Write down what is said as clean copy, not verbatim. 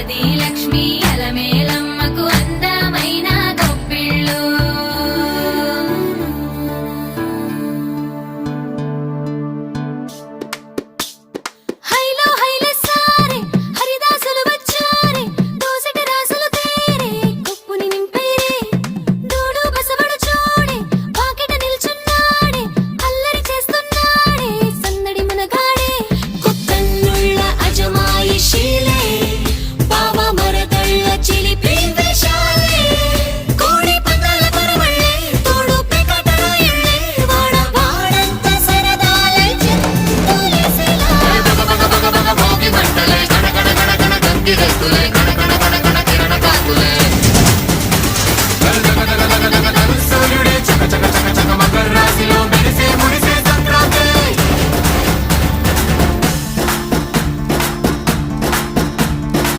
ఆది లక్ష్మి అలమేలమ్మకు అందమైన గొప్పిళ్ళు. హైలో హైల సారే హరిదాసులు వచ్చారే, దోసటి రాసులు తేరే కొప్పుని నింపేరే, దూడు బసవడు చూడే వాకిట నిల్చున్నాడే, అల్లరి చేస్తున్నాడే సందడి మనగాడే. కొత్తన్నుళ్ళ అజమాయిషీలే బావ మరదళ్ళ చిలిపి వేషాలే, కోడి పందాల పరవళ్ళే తోడు పెకటల ఇళ్ళే, వాడ వాడంత సరదాలై చిందులేసేలా. భోగి మంటలే గణ గణ గణ గణ గంగిరెద్దులే